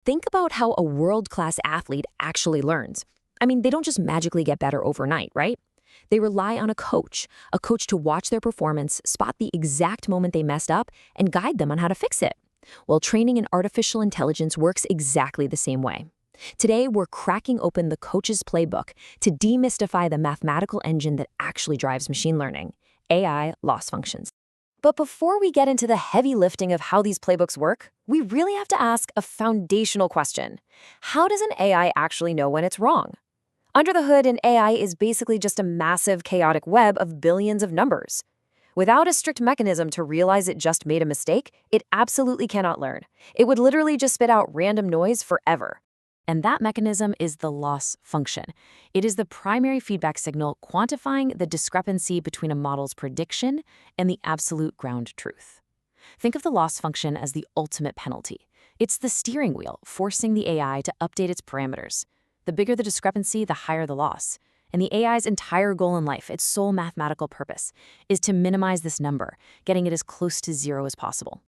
Think about how a world-class athlete actually learns. I mean, they don't just magically get better overnight, right? They rely on a coach to watch their performance, spot the exact moment they messed up, and guide them on how to fix it. Well, training in artificial intelligence works exactly the same way. Today, we're cracking open the coach's playbook to demystify the mathematical engine that actually drives machine learning, AI loss functions. But before we get into the heavy lifting of how these playbooks work, we really have to ask a foundational question. How does an AI actually know when it's wrong? Under the hood, an AI is basically just a massive, chaotic web of billions of numbers. Without a strict mechanism to realize it just made a mistake, it absolutely cannot learn. It would literally just spit out random noise forever. And that mechanism is the loss function. It is the primary feedback signal quantifying the discrepancy between a model's prediction and the absolute ground truth. Think of the loss function as the ultimate penalty. It's the steering wheel, forcing the AI to update its parameters. The bigger the discrepancy, the higher the loss. And the AI's entire goal in life, its sole mathematical purpose, is to minimize this number, getting it as close to zero as possible.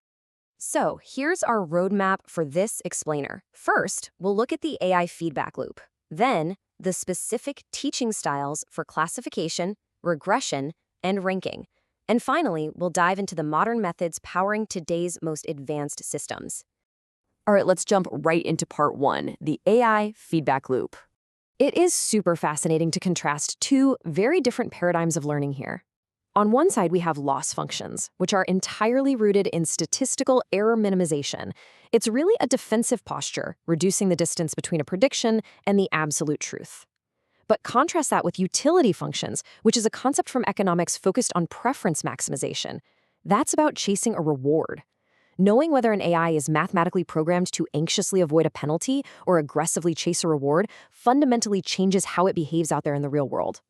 So here's our roadmap for this explainer. First, we'll look at the AI feedback loop. Then, the specific teaching styles for classification, regression, and ranking. And finally, we'll dive into the modern methods powering today's most advanced systems. All right, let's jump right into part one, the AI feedback loop. It is super fascinating to contrast two very different paradigms of learning here. On one side, we have loss functions, which are entirely rooted in statistical error minimization. It's really a defensive posture, reducing the distance between a prediction and the absolute truth. But contrast that with utility functions, which is a concept from economics focused on preference maximization. That's about chasing a reward. Knowing whether an AI is mathematically programmed to anxiously avoid a penalty or aggressively chase a reward fundamentally changes how it behaves out there in the real world.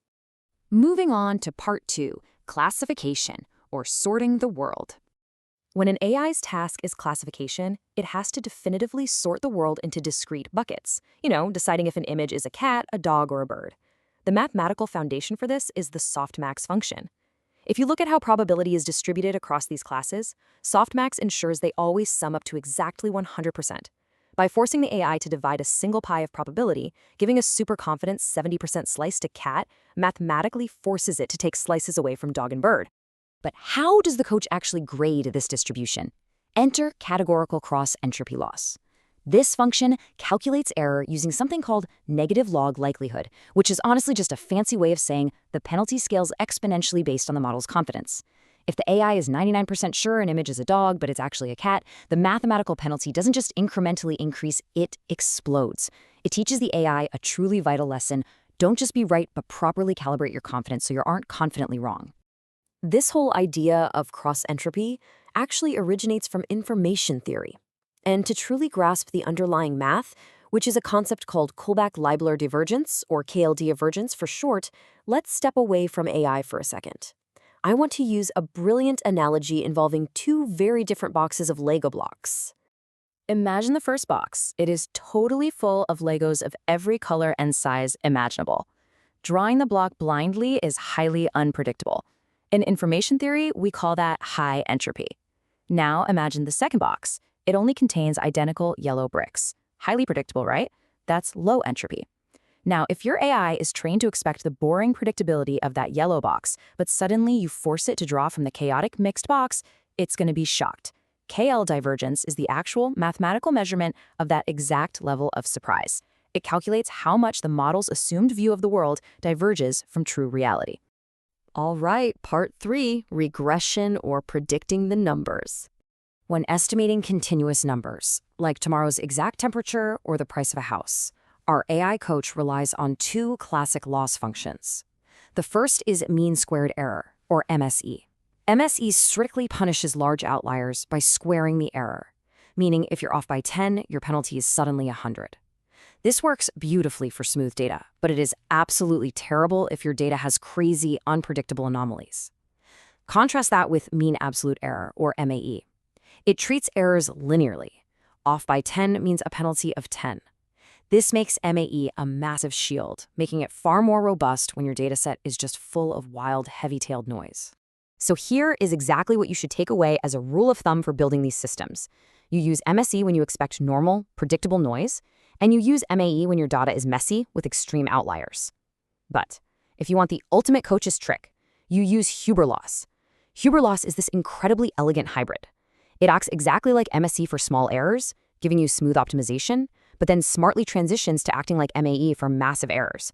Moving on to part two, classification, or sorting the world. When an AI's task is classification, it has to definitively sort the world into discrete buckets, deciding if an image is a cat, a dog, or a bird. The mathematical foundation for this is the softmax function. If you look at how probability is distributed across these classes, softmax ensures they always sum up to exactly 100%. By forcing the AI to divide a single pie of probability, giving a super confident 70% slice to cat mathematically forces it to take slices away from dog and bird. But how does the coach actually grade this distribution? Enter categorical cross-entropy loss. This function calculates error using something called negative log likelihood, which is honestly just a fancy way of saying the penalty scales exponentially based on the model's confidence. If the AI is 99% sure an image is a dog, but it's actually a cat, the mathematical penalty doesn't just incrementally increase, it explodes. It teaches the AI a truly vital lesson. Don't just be right, but properly calibrate your confidence so you aren't confidently wrong. This whole idea of cross-entropy actually originates from information theory. And to truly grasp the underlying math, which is a concept called Kullback-Leibler divergence, or KL divergence for short, let's step away from AI for a second. I want to use a brilliant analogy involving two very different boxes of Lego blocks. Imagine the first box. It is totally full of Legos of every color and size imaginable. Drawing the block blindly is highly unpredictable. In information theory, we call that high entropy. Now imagine the second box. It only contains identical yellow bricks. Highly predictable, right? That's low entropy. Now, if your AI is trained to expect the boring predictability of that yellow box, but suddenly you force it to draw from the chaotic mixed box, it's going to be shocked. KL divergence is the actual mathematical measurement of that exact level of surprise. It calculates how much the model's assumed view of the world diverges from true reality. All right, part three, regression or predicting the numbers. When estimating continuous numbers, like tomorrow's exact temperature or the price of a house, our AI coach relies on two classic loss functions. The first is mean squared error, or MSE. MSE strictly punishes large outliers by squaring the error, meaning if you're off by 10, your penalty is suddenly 100. This works beautifully for smooth data, but it is absolutely terrible if your data has crazy, unpredictable anomalies. Contrast that with mean absolute error, or MAE. It treats errors linearly. Off by 10 means a penalty of 10. This makes MAE a massive shield, making it far more robust when your dataset is just full of wild, heavy-tailed noise. So here is exactly what you should take away as a rule of thumb for building these systems. You use MSE when you expect normal, predictable noise, and you use MAE when your data is messy with extreme outliers. But if you want the ultimate coach's trick, you use Huber loss. Huber loss is this incredibly elegant hybrid. It acts exactly like MSE for small errors, giving you smooth optimization, but then smartly transitions to acting like MAE for massive errors,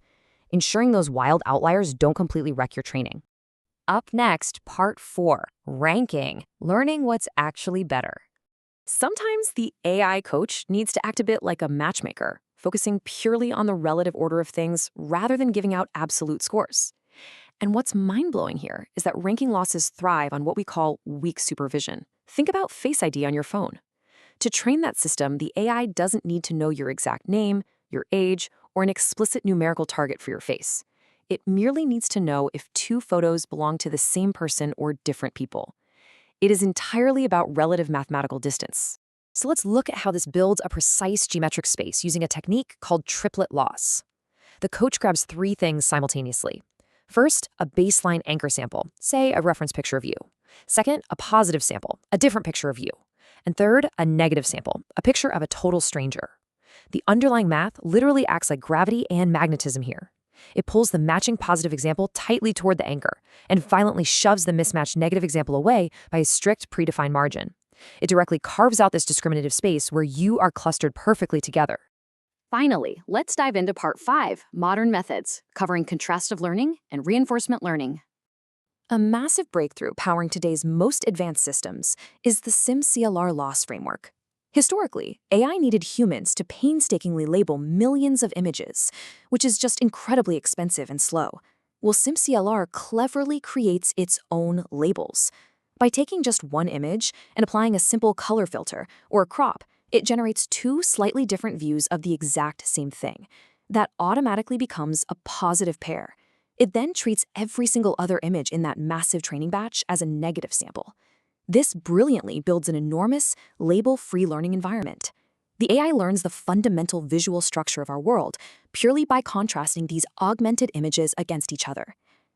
ensuring those wild outliers don't completely wreck your training. Up next, part 4, ranking, learning what's actually better. Sometimes the AI coach needs to act a bit like a matchmaker, focusing purely on the relative order of things rather than giving out absolute scores. And what's mind-blowing here is that ranking losses thrive on what we call weak supervision. Think about Face ID on your phone. To train that system, the AI doesn't need to know your exact name, your age, or an explicit numerical target for your face. It merely needs to know if 2 photos belong to the same person or different people. It is entirely about relative mathematical distance. So let's look at how this builds a precise geometric space using a technique called triplet loss. The coach grabs 3 things simultaneously. First, a baseline anchor sample, say a reference picture of you. Second, a positive sample, a different picture of you. And third, a negative sample, a picture of a total stranger. The underlying math literally acts like gravity and magnetism here. It pulls the matching positive example tightly toward the anchor and violently shoves the mismatched negative example away by a strict predefined margin. It directly carves out this discriminative space where you are clustered perfectly together. Finally, let's dive into part 5, modern methods, covering contrastive learning and reinforcement learning. A massive breakthrough powering today's most advanced systems is the SimCLR loss framework. Historically, AI needed humans to painstakingly label millions of images, which is just incredibly expensive and slow. Well, SimCLR cleverly creates its own labels. By taking just one image and applying a simple color filter or a crop, it generates 2 slightly different views of the exact same thing. That automatically becomes a positive pair. It then treats every single other image in that massive training batch as a negative sample. This brilliantly builds an enormous, label-free learning environment. The AI learns the fundamental visual structure of our world purely by contrasting these augmented images against each other.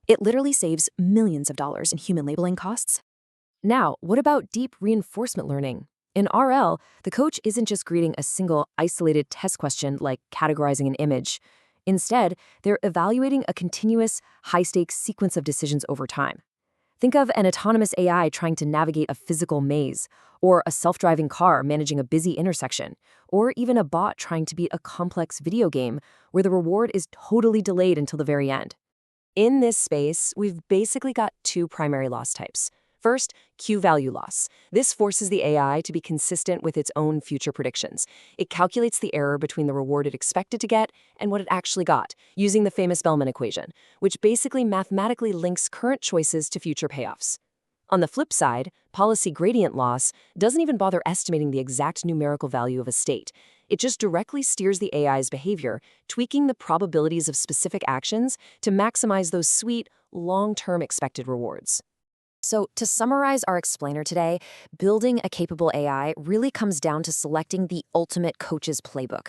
It literally saves millions of dollars in human labeling costs. Now, what about deep reinforcement learning? In RL, the coach isn't just greeting a single isolated test question like categorizing an image. Instead, they're evaluating a continuous, high-stakes sequence of decisions over time. Think of an autonomous AI trying to navigate a physical maze, or a self-driving car managing a busy intersection, or even a bot trying to beat a complex video game where the reward is totally delayed until the very end. In this space, we've basically got 2 primary loss types. First, Q-value loss. This forces the AI to be consistent with its own future predictions. It calculates the error between the reward it expected to get and what it actually got, using the famous Bellman equation, which basically mathematically links current choices to future payoffs. On the flip side, policy gradient loss doesn't even bother estimating the exact numerical value of a state. It just directly steers the AI's behavior, tweaking the probabilities of specific actions to maximize those sweet, long-term expected rewards. So, to summarize our explainer today, building a capable AI really comes down to selecting the ultimate coach's playbook.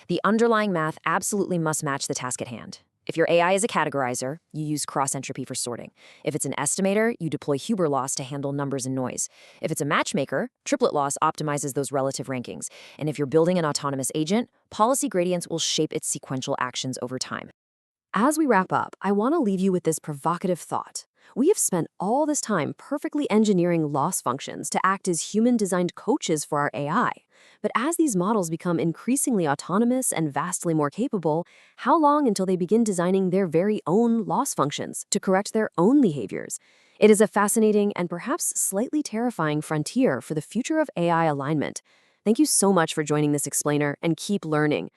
The underlying math absolutely must match the task at hand. If your AI is a categorizer, you use cross-entropy for sorting. If it's an estimator, you deploy Huber loss to handle numbers and noise. If it's a matchmaker, triplet loss optimizes those relative rankings. And if you're building an autonomous agent, policy gradients will shape its sequential actions over time. As we wrap up, I want to leave you with this provocative thought. We have spent all this time perfectly engineering loss functions to act as human-designed coaches for our AI. But as these models become increasingly autonomous and vastly more capable, how long until they begin designing their very own loss functions to correct their own behaviors? It is a fascinating and perhaps slightly terrifying frontier for the future of AI alignment. Thank you so much for joining this explainer, and keep learning.